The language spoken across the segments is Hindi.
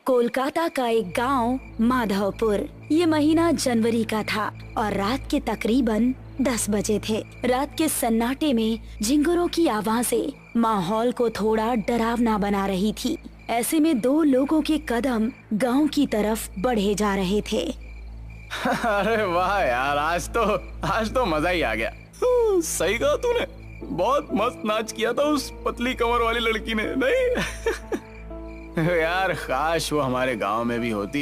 कोलकाता का एक गांव माधवपुर। ये महीना जनवरी का था और रात के तकरीबन 10 बजे थे। रात के सन्नाटे में झिंगुरों की आवाजें माहौल को थोड़ा डरावना बना रही थी। ऐसे में दो लोगों के कदम गांव की तरफ बढ़े जा रहे थे। अरे वाह यार, आज तो मजा ही आ गया। सही कहा तूने, बहुत मस्त नाच किया था उस पतली कमर वाली लड़की ने, नहीं? यार काश वो हमारे गांव में भी होती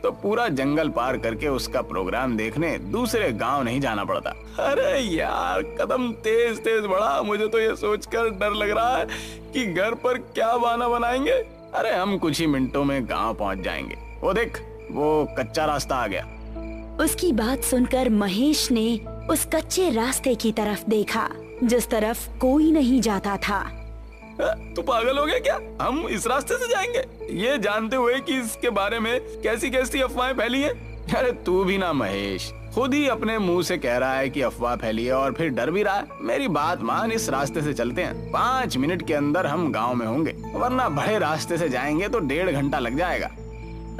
तो पूरा जंगल पार करके उसका प्रोग्राम देखने दूसरे गांव नहीं जाना पड़ता। अरे यार कदम तेज तेज बढ़ा, मुझे तो ये सोचकर डर लग रहा है कि घर पर क्या बहाना बनाएंगे। अरे हम कुछ ही मिनटों में गांव पहुंच जाएंगे। वो देख, वो कच्चा रास्ता आ गया। उसकी बात सुनकर महेश ने उस कच्चे रास्ते की तरफ देखा जिस तरफ कोई नहीं जाता था। तू पागल हो गया क्या? हम इस रास्ते से जाएंगे ये जानते हुए कि इसके बारे में कैसी कैसी अफवाहें फैली हैं। अरे तू भी ना महेश, खुद ही अपने मुंह से कह रहा है कि अफवाह फैली है और फिर डर भी रहा है। मेरी बात मान, इस रास्ते से चलते हैं। 5 मिनट के अंदर हम गाँव में होंगे, वरना बड़े रास्ते से जाएंगे तो 1.5 घंटा लग जाएगा।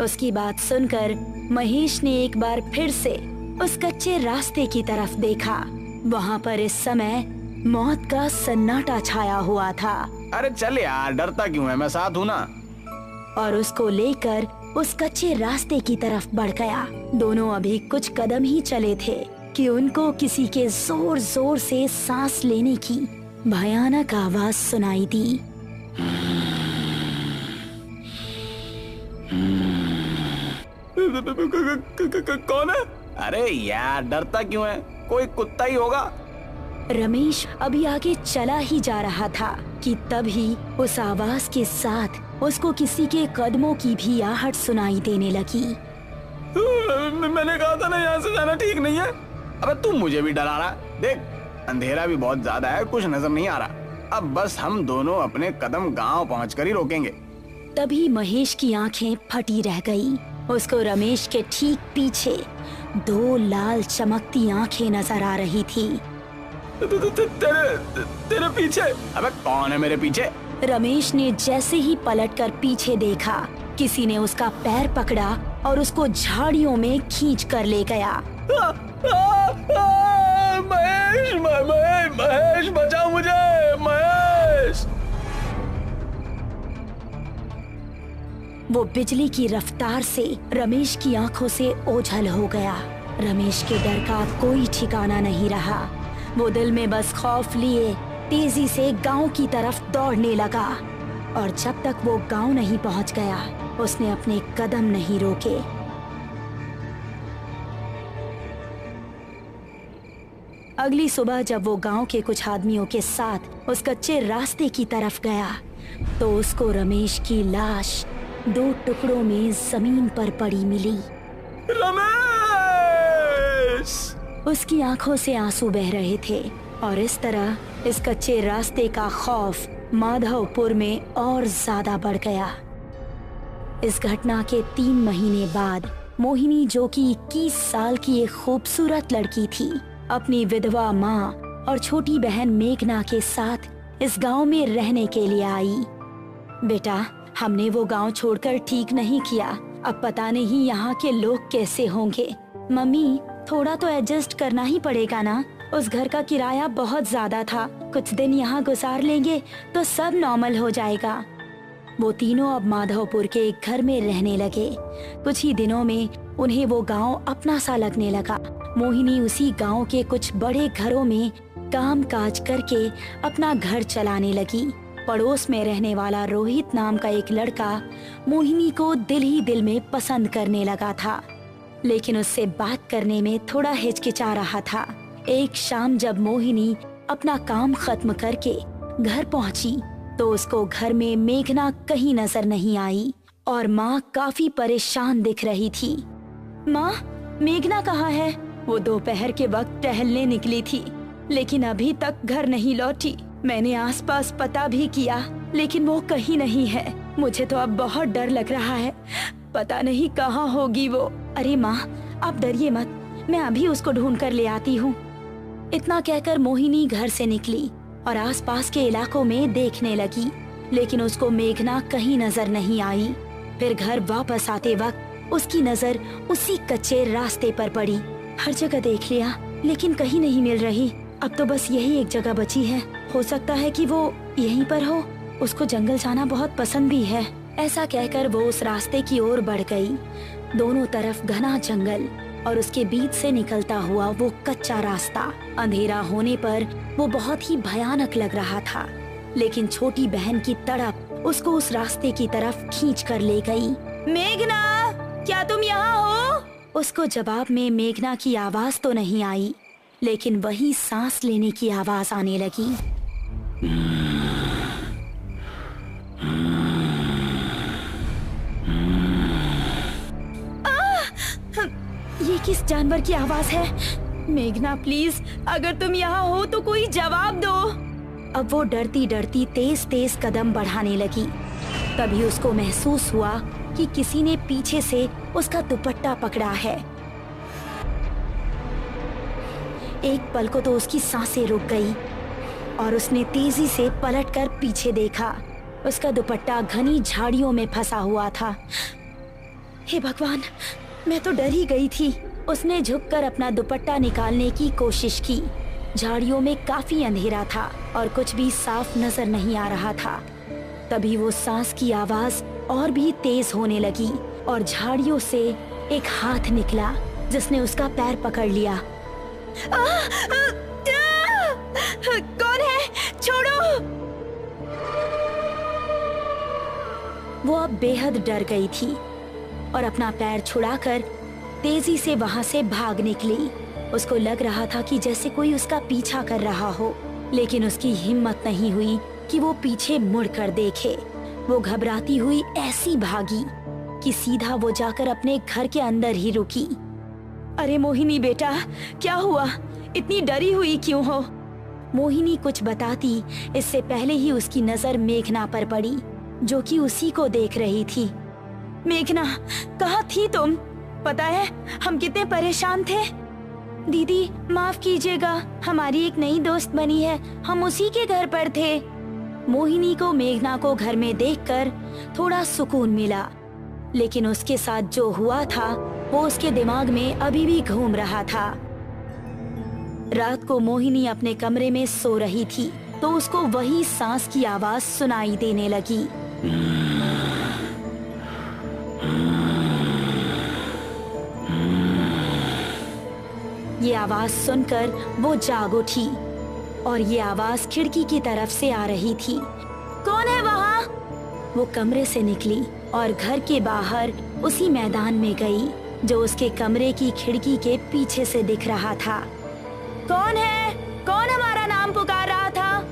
उसकी बात सुनकर महेश ने एक बार फिर से उस कच्चे रास्ते की तरफ देखा। वहाँ पर इस समय मौत का सन्नाटा छाया हुआ था। अरे चल यार, डरता क्यों है, मैं साथ हूँ ना। और उसको लेकर उस कच्चे रास्ते की तरफ बढ़ गया। दोनों अभी कुछ कदम ही चले थे कि उनको किसी के जोर जोर से सांस लेने की भयानक आवाज सुनाई दी। कौन है? अरे यार डरता क्यों है, कोई कुत्ता ही होगा। रमेश अभी आगे चला ही जा रहा था कि तभी उस आवाज के साथ उसको किसी के कदमों की भी आहट सुनाई देने लगी। मैंने कहा था ना, यहाँ से जाना ठीक नहीं है। अबे तू मुझे भी डरा रहा है। देख, अंधेरा भी बहुत ज्यादा है, कुछ नजर नहीं आ रहा। अब बस हम दोनों अपने कदम गांव पहुंचकर ही रोकेंगे। तभी महेश की आंखें फटी रह गई। उसको रमेश के ठीक पीछे 2 लाल चमकती आंखें नजर आ रही थी। तेरे पीछे? अबे कौन है मेरे पीछे? रमेश ने जैसे ही पलटकर पीछे देखा, किसी ने उसका पैर पकड़ा और उसको झाड़ियों में खींच कर ले गया। महेश, महेश बचाओ मुझे, महेश! वो बिजली की रफ्तार से रमेश की आंखों से ओझल हो गया। रमेश के डर का कोई ठिकाना नहीं रहा। वो दिल में बस खौफ लिए तेजी से गांव की तरफ दौड़ने लगा और जब तक वो गांव नहीं पहुंच गया, उसने अपने कदम नहीं रोके। अगली सुबह जब वो गांव के कुछ आदमियों के साथ उस कच्चे रास्ते की तरफ गया तो उसको रमेश की लाश 2 टुकड़ों में जमीन पर पड़ी मिली। रमेश! उसकी आंखों से आंसू बह रहे थे और इस तरह इस कच्चे रास्ते का खौफ माधवपुर में और ज्यादा बढ़ गया। इस घटना के 3 महीने बाद मोहिनी, जो कि 21 साल की एक खूबसूरत लड़की थी, अपनी विधवा माँ और छोटी बहन मेघना के साथ इस गांव में रहने के लिए आई। बेटा, हमने वो गांव छोड़कर ठीक नहीं किया। अब पता नहीं यहाँ के लोग कैसे होंगे। मम्मी, थोड़ा तो एडजस्ट करना ही पड़ेगा ना। उस घर का किराया बहुत ज्यादा था। कुछ दिन यहाँ गुजार लेंगे तो सब नॉर्मल हो जाएगा। वो तीनों अब माधवपुर के एक घर में रहने लगे। कुछ ही दिनों में उन्हें वो गांव अपना सा लगने लगा। मोहिनी उसी गांव के कुछ बड़े घरों में काम काज करके अपना घर चलाने लगी। पड़ोस में रहने वाला रोहित नाम का एक लड़का मोहिनी को दिल ही दिल में पसंद करने लगा था, लेकिन उससे बात करने में थोड़ा हिचकिचा रहा था। एक शाम जब मोहिनी अपना काम खत्म करके घर पहुंची तो उसको घर में मेघना कहीं नजर नहीं आई और माँ काफी परेशान दिख रही थी। माँ, मेघना कहाँ है? वो दोपहर के वक्त टहलने निकली थी लेकिन अभी तक घर नहीं लौटी। मैंने आसपास पता भी किया लेकिन वो कहीं नहीं है। मुझे तो अब बहुत डर लग रहा है, पता नहीं कहाँ होगी वो। अरे माँ, आप डरिए मत, मैं अभी उसको ढूंढ कर ले आती हूँ। इतना कहकर मोहिनी घर से निकली और आसपास के इलाकों में देखने लगी, लेकिन उसको मेघना कहीं नजर नहीं आई। फिर घर वापस आते वक्त उसकी नजर उसी कच्चे रास्ते पर पड़ी। हर जगह देख लिया लेकिन कहीं नहीं मिल रही। अब तो बस यही एक जगह बची है। हो सकता है कि वो यहीं पर हो। उसको जंगल जाना बहुत पसंद भी है। ऐसा कहकर वो उस रास्ते की ओर बढ़ गई। दोनों तरफ घना जंगल और उसके बीच से निकलता हुआ वो कच्चा रास्ता। अंधेरा होने पर वो बहुत ही भयानक लग रहा था, लेकिन छोटी बहन की तड़प उसको उस रास्ते की तरफ खींच कर ले गई। मेघना, क्या तुम यहाँ हो? उसको जवाब में मेघना की आवाज तो नहीं आई, लेकिन वही सांस लेने की आवाज आने लगी। ये किस जानवर की आवाज है? मेघना प्लीज, अगर तुम यहाँ हो तो कोई जवाब दो। अब वो डरती डरती तेज तेज कदम बढ़ाने लगी। तभी उसको महसूस हुआ कि किसी ने पीछे से उसका दुपट्टा पकड़ा है। एक पल को तो उसकी सांसें रुक गई और उसने तेजी से पलटकर पीछे देखा। उसका दुपट्टा घनी झाड़ियों में फंसा हुआ था। हे भगवान, मैं तो डर ही गई थी। उसने झुककर अपना दुपट्टा निकालने की कोशिश की। झाड़ियों में काफी अंधेरा था और कुछ भी साफ नजर नहीं आ रहा था। तभी वो सांस की आवाज और भी तेज होने लगी और झाड़ियों से एक हाथ निकला जिसने उसका पैर पकड़ लिया। कौन है? छोड़ो! वो अब बेहद डर गई थी और अपना पैर छुड़ाकर तेजी से वहां से भाग निकली। उसको लग रहा था कि जैसे कोई उसका पीछा कर रहा हो, लेकिन उसकी हिम्मत नहीं हुई कि वो पीछे मुड़कर देखे। वो घबराती हुई ऐसी भागी कि सीधा वो जाकर अपने घर के अंदर ही रुकी। अरे मोहिनी बेटा, क्या हुआ? इतनी डरी हुई क्यों हो? मोहिनी कुछ बताती इससे पहले ही उसकी नजर मेघना पर पड़ी, जो कि उसी को देख रही थी। मेघना, कहाँ थी तुम? पता है हम कितने परेशान थे। दीदी माफ कीजिएगा, हमारी एक नई दोस्त बनी है, हम उसी के घर पर थे। मोहिनी को मेघना को घर में देखकर थोड़ा सुकून मिला, लेकिन उसके साथ जो हुआ था वो उसके दिमाग में अभी भी घूम रहा था। रात को मोहिनी अपने कमरे में सो रही थी तो उसको वही सांस की आवाज सुनाई देने लगी। ये आवाज सुनकर वो जाग उठी और ये आवाज खिड़की की तरफ से आ रही थी। कौन है वहाँ? वो कमरे से निकली और घर के बाहर उसी मैदान में गई जो उसके कमरे की खिड़की के पीछे से दिख रहा था। कौन है? कौन हमारा नाम पुकार रहा था?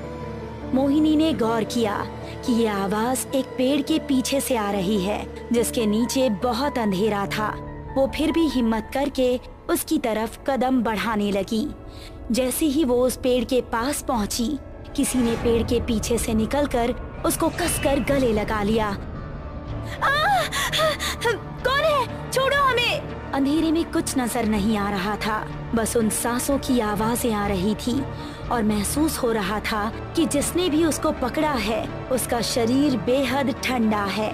मोहिनी ने गौर किया कि ये आवाज एक पेड़ के पीछे से आ रही है जिसके नीचे बहुत अंधेरा था। वो फिर भी हिम्मत करके उसकी तरफ कदम बढ़ाने लगी। जैसे ही वो उस पेड़ के पास पहुंची, किसी ने पेड़ के पीछे से निकलकर उसको कसकर गले लगा लिया। कौन है? छोड़ो हमें! अंधेरे में कुछ नजर नहीं आ रहा था, बस उन सांसों की आवाजें आ रही थी और महसूस हो रहा था कि जिसने भी उसको पकड़ा है उसका शरीर बेहद ठंडा है।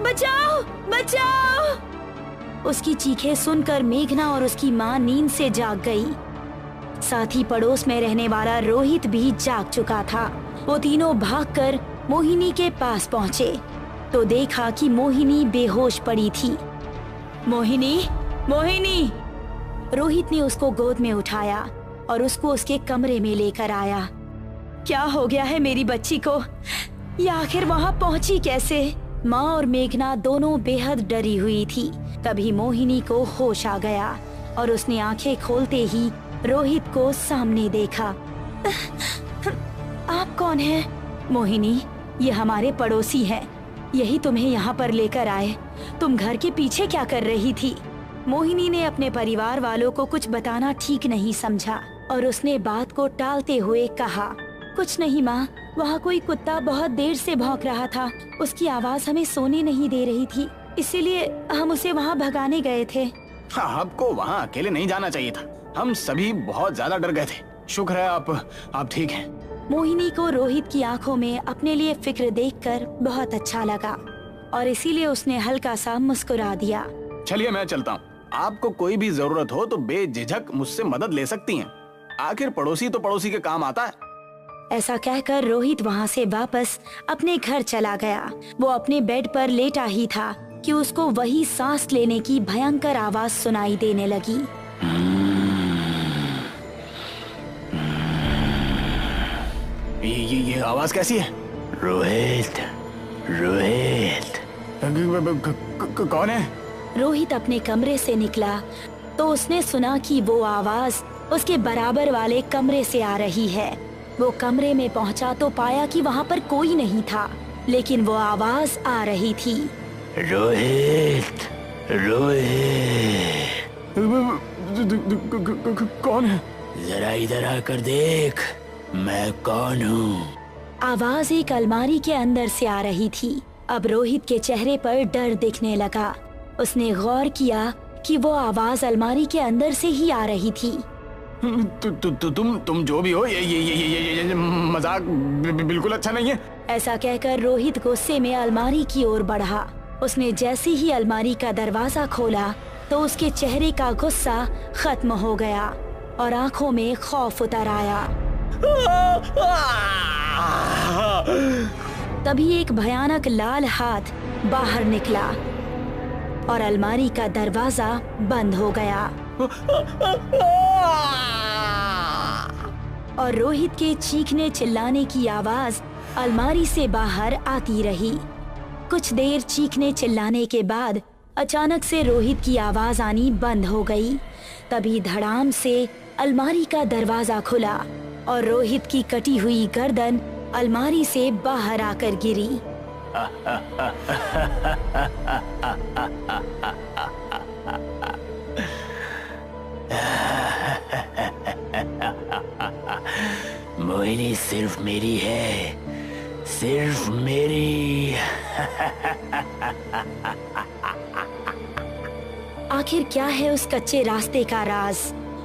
बचाओ! बचाओ! उसकी चीखें सुनकर मेघना और उसकी माँ नींद से जाग गई। साथ ही पड़ोस में रहने वाला रोहित भी जाग चुका था। वो तीनों भागकर मोहिनी के पास पहुँचे तो देखा कि मोहिनी बेहोश पड़ी थी। मोहिनी, मोहिनी! रोहित ने उसको गोद में उठाया और उसको उसके कमरे में लेकर आया। क्या हो गया है मेरी बच्ची को? ये आखिर वहाँ पहुँची कैसे? माँ और मेघना दोनों बेहद डरी हुई थी। तभी मोहिनी को होश आ गया और उसने आंखें खोलते ही रोहित को सामने देखा। आप कौन हैं? मोहिनी, ये हमारे पड़ोसी हैं। यही तुम्हें यहाँ पर लेकर आए। तुम घर के पीछे क्या कर रही थी? मोहिनी ने अपने परिवार वालों को कुछ बताना ठीक नहीं समझा और उसने बात को टालते हुए कहा, कुछ नहीं माँ, वहाँ कोई कुत्ता बहुत देर से भौंक रहा था। उसकी आवाज हमें सोने नहीं दे रही थी, इसीलिए हम उसे वहाँ भगाने गए थे। हाँ, आपको वहाँ अकेले नहीं जाना चाहिए था। हम सभी बहुत ज्यादा डर गए थे। शुक्र है आप ठीक हैं। मोहिनी को रोहित की आंखों में अपने लिए फिक्र देखकर बहुत अच्छा लगा। और इसीलिए उसने हल्का सा मुस्कुरा दिया। चलिए मैं चलता हूँ, आपको कोई भी जरूरत हो तो बेझिझक मुझसे मदद ले सकती हैं। आखिर पड़ोसी तो पड़ोसी के काम आता है। ऐसा कहकर रोहित वहाँ से वापस अपने घर चला गया। वो अपने बेड पर लेटा ही था कि उसको वही सांस लेने की भयंकर आवाज सुनाई देने लगी। ये आवाज कैसी है? रोहित, रोहित। कौन है? रोहित अपने कमरे से निकला तो उसने सुना कि वो आवाज उसके बराबर वाले कमरे से आ रही है। वो कमरे में पहुंचा तो पाया कि वहाँ पर कोई नहीं था, लेकिन वो आवाज आ रही थी। रोहित, रोहित। कौन है? जरा इधर आकर देख, मैं कौन हूँ। आवाज एक अलमारी के अंदर से आ रही थी। अब रोहित के चेहरे पर डर दिखने लगा। उसने गौर किया कि वो आवाज अलमारी के अंदर से ही आ रही थी। तुम जो भी हो, ये मजाक बिल्कुल अच्छा नहीं है। ऐसा कहकर रोहित गुस्से में अलमारी की ओर बढ़ा। उसने जैसे ही अलमारी का दरवाजा खोला तो उसके चेहरे का गुस्सा खत्म हो गया और आंखों में खौफ उतर आया। तभी एक भयानक लाल हाथ बाहर निकला और अलमारी का दरवाजा बंद हो गया और रोहित के चीखने चिल्लाने की आवाज अलमारी से बाहर आती रही। कुछ देर चीखने चिल्लाने के बाद अचानक से रोहित की आवाज आनी बंद हो गई। तभी धड़ाम से अलमारी का दरवाजा खुला और रोहित की कटी हुई गर्दन अलमारी से बाहर आकर गिरी। मोहिनी सिर्फ मेरी है, सिर्फ मेरी। आखिर क्या है उस कच्चे रास्ते का राज?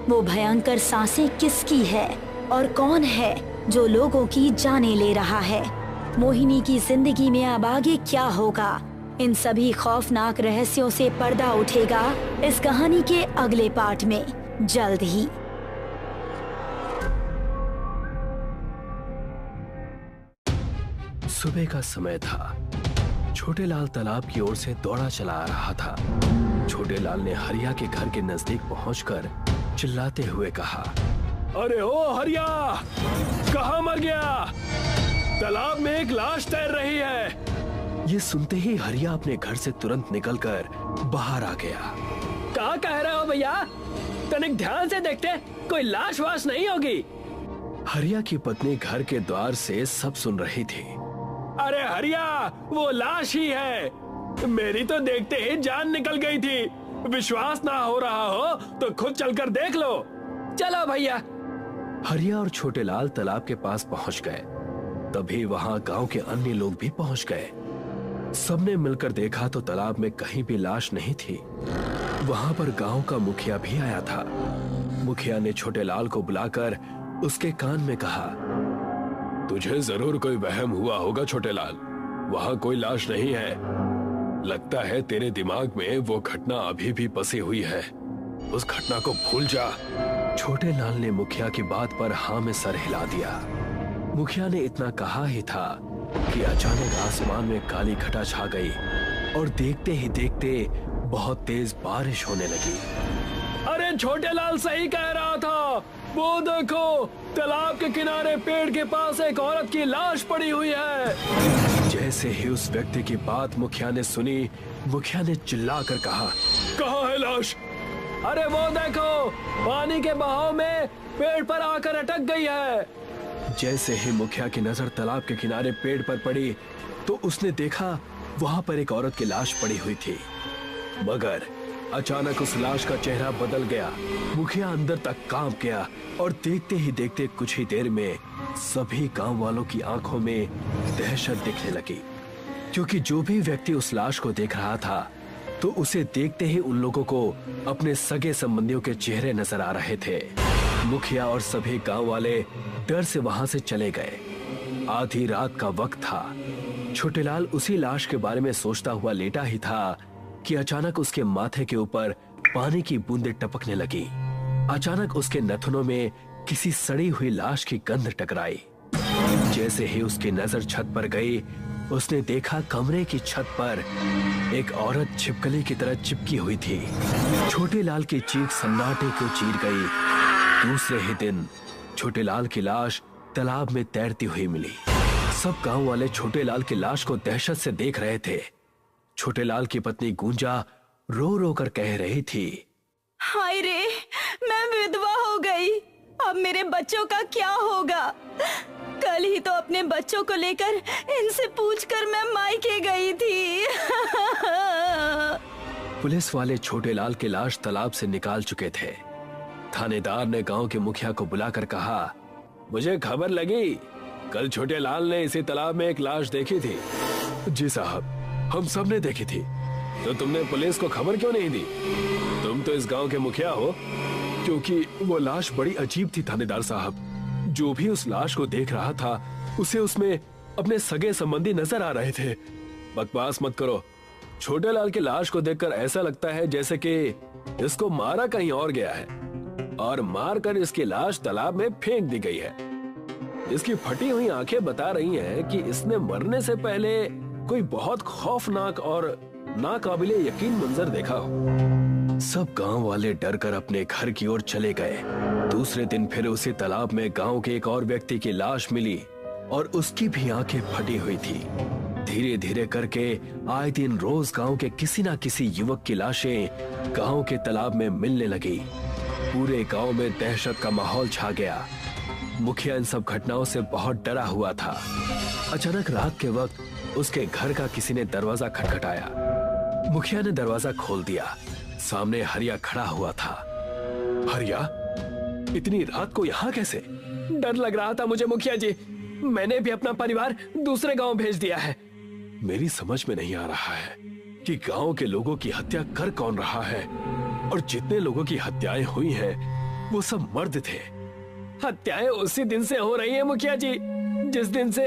वो भयंकर सांसें किसकी है और कौन है जो लोगों की जानें ले रहा है? मोहिनी की जिंदगी में अब आगे क्या होगा? इन सभी खौफनाक रहस्यों से पर्दा उठेगा इस कहानी के अगले पार्ट में जल्द ही। सुबह का समय था। छोटे लाल तालाब की ओर से दौड़ा चला आ रहा था। छोटे लाल ने हरिया के घर के नजदीक पहुंचकर चिल्लाते हुए कहा, अरे ओ हरिया, कहाँ मर गया? तालाब में एक लाश तैर रही है। ये सुनते ही हरिया अपने घर से तुरंत निकलकर बाहर आ गया। क्या कह रहे हो भैया? तनिक ध्यान से देखते, कोई लाश वाश नहीं होगी। हरिया की पत्नी घर के द्वार से सब सुन रही थी। अरे हरिया, वो लाश ही है। मेरी तो देखते ही जान निकल गई थी। विश्वास ना हो रहा हो तो खुद चलकर देख लो। चलो भैया। हरिया और छोटे लाल तालाब के पास पहुंच गए। तभी वहां गांव के अन्य लोग भी पहुंच गए। सबने मिलकर देखा तो तालाब में कहीं भी लाश नहीं थी। वहां पर गांव का मुखिया भी आया था। मुखिया ने छोटे लाल को बुलाकर उसके कान में कहा, तुझे जरूर कोई वहम हुआ होगा छोटे लाल, वहां कोई लाश नहीं है। लगता है तेरे दिमाग में वो घटना अभी भी बसी हुई है। उस घटना को भूल जा। छोटे लाल ने मुखिया की बात पर हाँ में सर हिला दिया। मुखिया ने इतना कहा ही था कि अचानक आसमान में काली घटा छा गई और देखते ही देखते बहुत तेज बारिश होने लगी। अरे छोटे लाल सही कह रहा था। वो देखो, तालाब के किनारे पेड़ के पास एक औरत की लाश पड़ी हुई है। जैसे ही उस व्यक्ति की बात मुखिया ने सुनी, मुखिया ने चिल्लाकर कहा, कहाँ है लाश? अरे वो देखो, पानी के बहाव में पेड़ पर आकर अटक गई है। जैसे ही मुखिया की नजर तालाब के किनारे पेड़ पर पड़ी तो उसने देखा वहां पर एक औरत की लाश पड़ी हुई थी। मगर अचानक उस लाश का चेहरा बदल गया। मुखिया अंदर तक कांप गया और देखते ही देखते कुछ ही देर में सभी गांव वालों की आंखों में दहशत दिखने लगी, क्योंकि जो भी व्यक्ति उस लाश को देख रहा था तो उसे देखते ही उन लोगों को अपने सगे संबंधियों के चेहरे नजर आ रहे थे। मुखिया और सभी गांव वाले डर से वहां से चले गए। आधी रात का वक्त था। छोटेलाल उसी लाश के बारे में सोचता हुआ लेटा ही था कि अचानक उसके माथे के ऊपर पानी की बूंदें टपकने लगी। अचानक उसके नथुनों में किसी सड़ी हुई लाश की गंध टकराई। जैसे ही उसकी नजर छत पर गई, उसने देखा कमरे की छत पर एक औरत छिपकली की तरह चिपकी हुई थी। छोटेलाल की चीख सन्नाटे को चीर गई। दूसरे ही दिन छोटेलाल की लाश तालाब में तैरती हुई मिली। सब गांव वाले छोटेलाल की लाश को दहशत से देख रहे थे। छोटेलाल की पत्नी गुंजा रो रो कर कह रही थी, हाय रे, मैं विधवा हो गई। अब मेरे बच्चों का क्या होगा? कल ही तो अपने बच्चों को लेकर इनसे पूछकर मैं मायके गई थी। पुलिस वाले छोटेलाल की लाश तालाब से निकाल चुके थे। थानेदार ने गांव के मुखिया को बुलाकर कहा, मुझे खबर लगी कल छोटेलाल ने इसी तालाब में एक लाश देखी थी। जी साहब, हम सब ने देखी थी। तो तुमने पुलिस को खबर क्यों नहीं दी? तुम तो इस गांव के मुखिया हो। क्योंकि वो लाश बड़ी अजीब थी थानेदार साहब। जो भी उस लाश को देख रहा था उसे उसमें अपने सगे संबंधी नजर आ रहे थे। बकवास मत करो। छोटेलाल की लाश को देखकर ऐसा लगता है जैसे कि इसको मारा कहीं और गया है और मारकर इसकी लाश तालाब में फेंक दी गई है। इसकी फटी हुई आंखें बता रही हैं कि इसने मरने से पहले कोई बहुत खौफनाक और नाकाबिले यकीन मंजर देखा हो। सब गांव वाले डर कर अपने घर की ओर चले गए। दूसरे दिन फिर उसी तालाब में गांव के एक और व्यक्ति की लाश मिली और उसकी भी आंखें फटी हुई थी। धीरे धीरे करके आए दिन रोज गांव के किसी ना किसी युवक की लाशें गांव के तालाब में मिलने लगी। पूरे गांव में दहशत का माहौल छा गया। मुखिया इन सब घटनाओं से बहुत डरा हुआ था। अचानक रात के वक्त उसके घर का किसी ने दरवाजा खटखटाया। मुखिया ने दरवाजा खोल दिया। सामने हरिया खड़ा हुआ था। हरिया, इतनी रात को यहाँ कैसे? डर लग रहा था मुझे मुखिया जी। मैंने भी अपना परिवार दूसरे गांव भेज दिया है। मेरी समझ में नहीं आ रहा है कि गांव के लोगों की हत्या कर कौन रहा है, और जितने लोगों की हत्याएं हुई हैं वो सब मर्द थे। हत्याएं उसी दिन से हो रही है मुखिया जी, जिस दिन से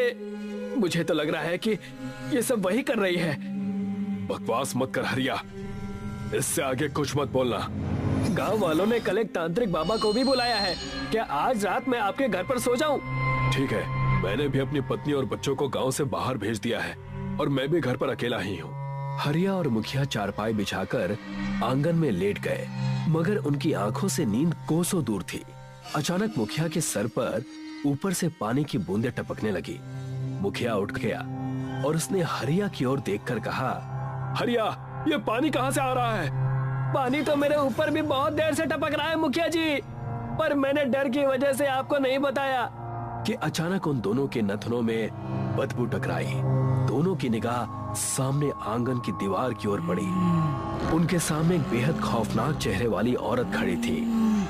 मुझे तो लग रहा है कि ये सब वही कर रही है। बकवास मत कर हरिया, इससे आगे कुछ मत बोलना। गांव वालों ने कल एक तांत्रिक बाबा को भी बुलाया है। क्या आज रात मैं आपके घर पर सो जाऊं? ठीक है, मैंने भी अपनी पत्नी और बच्चों को गांव से बाहर भेज दिया है और मैं भी घर पर अकेला ही हूँ। हरिया और मुखिया चारपाई बिछाकर आंगन में लेट गए, मगर उनकी आंखों से नींद कोसों दूर थी। अचानक मुखिया के सर पर ऊपर से पानी की बूंदें टपकने लगी। मुखिया उठ गया और उसने हरिया की ओर देखकर कहा, हरिया, ये पानी कहाँ से आ रहा है? पानी तो मेरे ऊपर भी बहुत देर से टपक रहा है मुखिया जी, पर मैंने डर की वजह से आपको नहीं बताया। कि अचानक उन दोनों के नथनों में बदबू टकराई। दोनों की निगाह सामने आंगन की दीवार की ओर पड़ी। उनके सामने एक बेहद खौफनाक चेहरे वाली औरत खड़ी थी।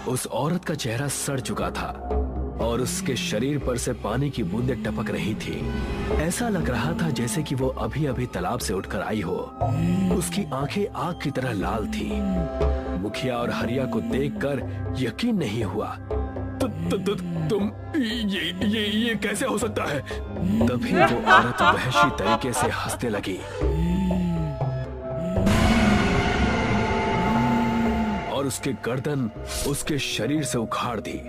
उस औरत का चेहरा सड़ चुका था और उसके शरीर पर से पानी की बूंदें टपक रही थी। ऐसा लग रहा था जैसे कि वो अभी अभी तालाब से उठकर आई हो। उसकी आंखें आग की तरह लाल थी। मुखिया और हरिया को देखकर यकीन नहीं हुआ। तुम ये कैसे हो सकता है? तभी वो औरत वहशी तरीके से हंसने लगी और उसके गर्दन उसके शरीर से उखाड़ दी।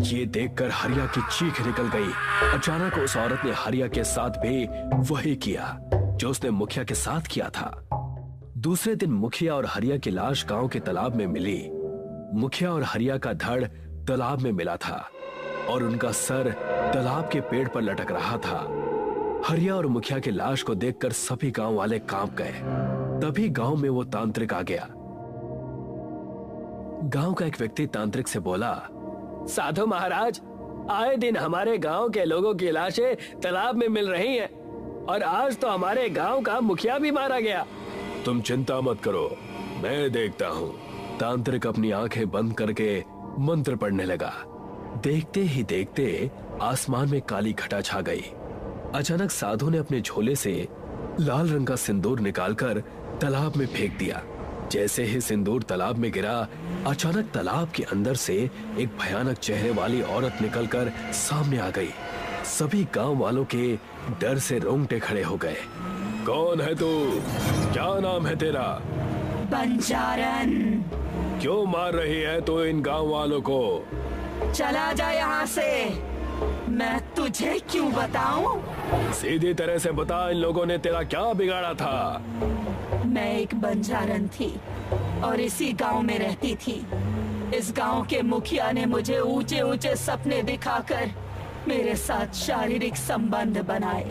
ये देखकर हरिया की चीख निकल गई। अचानक उस औरत ने हरिया के साथ भी वही किया जो उसने मुखिया के साथ किया था। दूसरे दिन मुखिया और हरिया की लाश गांव के तालाब में मिली। मुखिया और हरिया का धड़ तालाब में मिला था और उनका सर तालाब के पेड़ पर लटक रहा था। हरिया और मुखिया की लाश को देखकर सभी गांव वाले कांप गए। तभी गांव में वो तांत्रिक आ गया। गांव का एक व्यक्ति तांत्रिक से बोला, साधु महाराज, आए दिन हमारे गांव के लोगों की लाशें तालाब में मिल रही हैं और आज तो हमारे गांव का मुखिया भी मारा गया। तुम चिंता मत करो, मैं देखता हूँ। तांत्रिक अपनी आंखें बंद करके मंत्र पढ़ने लगा। देखते ही देखते आसमान में काली घटा छा गई। अचानक साधु ने अपने झोले से लाल रंग का सिंदूर निकालकर तालाब में फेंक दिया। जैसे ही सिंदूर तालाब में गिरा, अचानक तालाब के अंदर से एक भयानक चेहरे वाली औरत निकलकर सामने आ गई। सभी गांव वालों के डर से रोंगटे खड़े हो गए। कौन है तू? क्या नाम है तेरा? बंजारन। क्यों मार रही है तू इन गांव वालों को? चला जा यहाँ से। मैं तुझे क्यों बताऊं? सीधी तरह से बता, इन लोगों ने तेरा क्या बिगाड़ा था? मैं एक बंजारन थी और इसी गांव में रहती थी। इस गांव के मुखिया ने मुझे ऊंचे ऊंचे सपने दिखाकर मेरे साथ शारीरिक संबंध बनाए,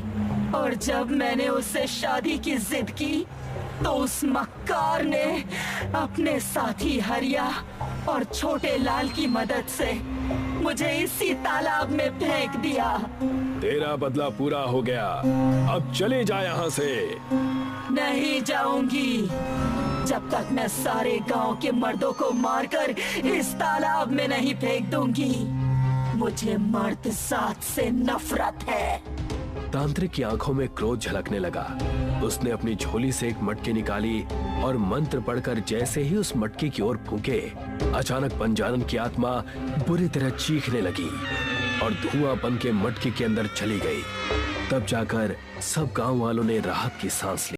और जब मैंने उससे शादी की जिद की तो उस मक्कार ने अपने साथी हरिया और छोटे लाल की मदद से मुझे इसी तालाब में फेंक दिया। तेरा बदला पूरा हो गया, अब चली जा यहाँ से। नहीं जाऊंगी जब तक मैं सारे गांव के मर्दों को मारकर इस तालाब में नहीं फेंक दूंगी। मुझे मर्द जात से नफरत है। तांत्रिक की आंखों में क्रोध झलकने लगा। उसने अपनी झोली से एक मटकी निकाली और मंत्र पढ़कर जैसे ही उस मटकी की ओर फूंके, अचानक बंजारन की आत्मा बुरी तरह चीखने लगी और धुआं बन के मटकी के अंदर चली गई। तब जाकर सब गांव वालों ने राहत की सांस ली।